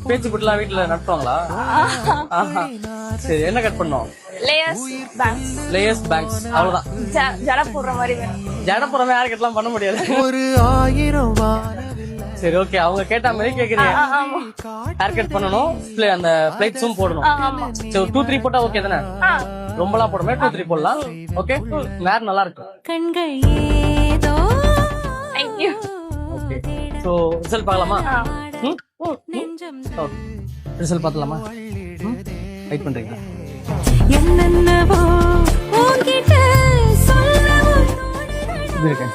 பேச்சு குட்டலாம் வீட்டுல நடத்துவாங்களா? சரி, என்ன கட் பண்ணோம்? லேயர்ஸ் பேங்க்ஸ் அவ்வளவுதான். ஜட போடுற மாதிரி வேணும். ஜட போற மாதிரி யாரு கட்டலாம் பண்ண முடியாது. ஒரு 1000 சரி, ஓகே. அவங்க கேட்ட மாதிரி கேக்குறீங்க. ஹேர் கட் பண்ணணும், அந்த பிளேட்ஸும் போடணும். சரி, 2-3 போட்டா ஓகே தானே? ரொம்பலாம் போடுமே, 2-3 போடலாம். ஓகே, வேற நல்லா இருக்கும். கண்கள் ஏதோ. Thank you. Okay, so result பார்க்கலாமா? ரிசல்ட் பார்த்தலாமா? வெயிட் பண்றீங்களா? என்னென்னவோ உன்கிட்ட சொல்லவும் இருக்கேன்.